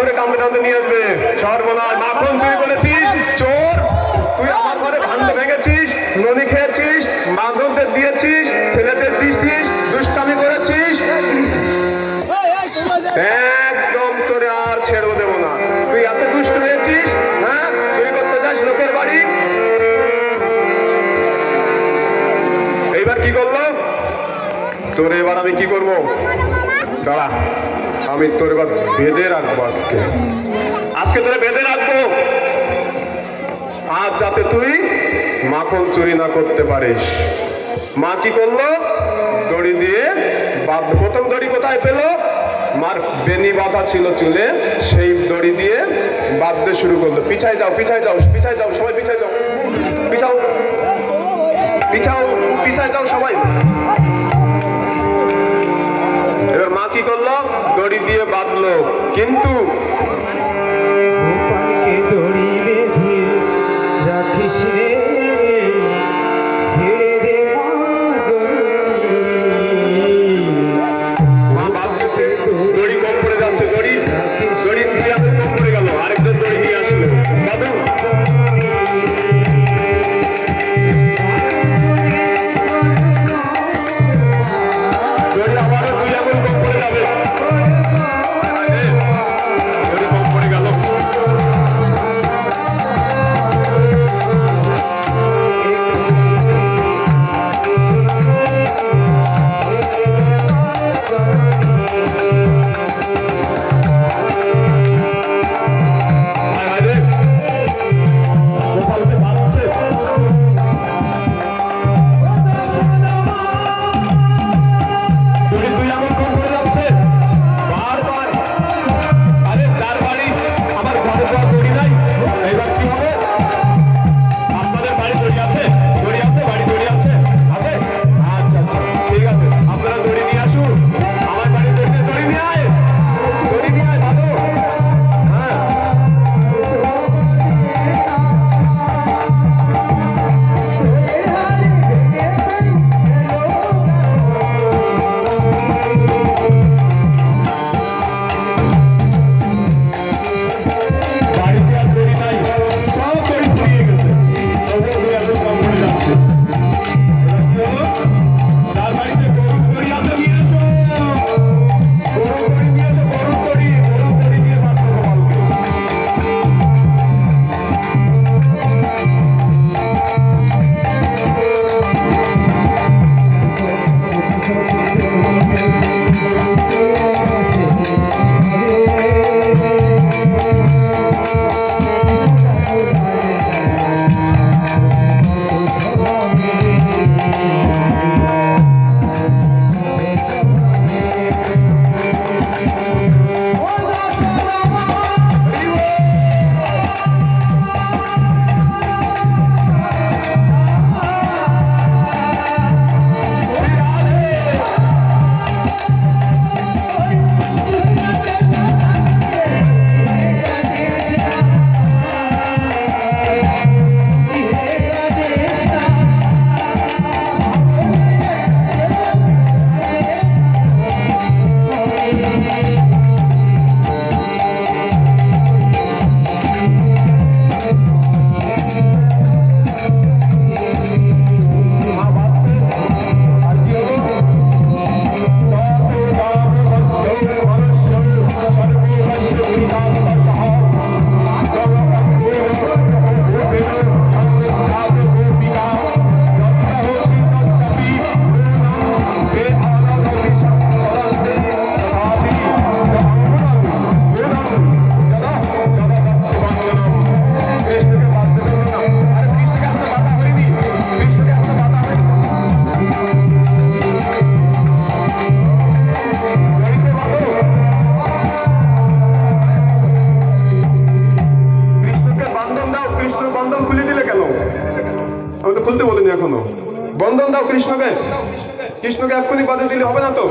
ধরে টানতে টানতে নিয়ে আসবে। সর্বনাশ, মাখন চুরি করেছিস, চোর! তুই আমার ঘরে ভান্ডা ভেঙেছিস, ননি খেয়েছিস, মাধবদের দিয়েছিস, ছেলেদের দিয়েছিস, দুষ্টামি করেছিস। একদম তোরে আর ছেড়ে দেবো না। তুই এত দুষ্ট হয়েছিস, হ্যাঁ? চুরি করতে যাস লোকের বাড়ি। এইবার কি করলো? তোর এবার আমি কি করবো? দাঁড়া, আমি তোর এবার বেঁধে রাখবো। আজকে তোরে বেঁধে রাখবো, আজ যাতে তুই মাখন চুরি না করতে পারিস। মা কি করলো? দড়ি দিয়ে বাঁধলো। প্রথম দড়ি কোথায় পেলো? মার বেনি বাঁধা ছিল চুলে, সেই দড়ি দিয়ে বাঁধতে শুরু করলো। পিছায় যাও, পিছায় যাও, পিছায় যাও, সবাই পিছায় যাও, পিছাও, পিছাও, পিছায় যাও সবাই। এবার মা কি করলো? দড়ি দিয়ে বাঁধলো, কিন্তু দড়ি বেঁধে রাখিস রে, ছেড়ে দে মা বাঁধছে, দড়ি কম পড়ে যাচ্ছে, দড়ি দড়ি দিয়ে কম পড়ে গেল। আরেকজন দড়ি নিয়ে আসলো, বাঁধো। দড়ি আবারও 2 আঙুল কম পড়ে যাবে, দড়ি কম পড়ে গেল। খুলতে বলিনি এখনো। বন্ধন দাও কৃষ্ণকে, কৃষ্ণকে এক্ষুনি বাধা দিলে হবে না তো।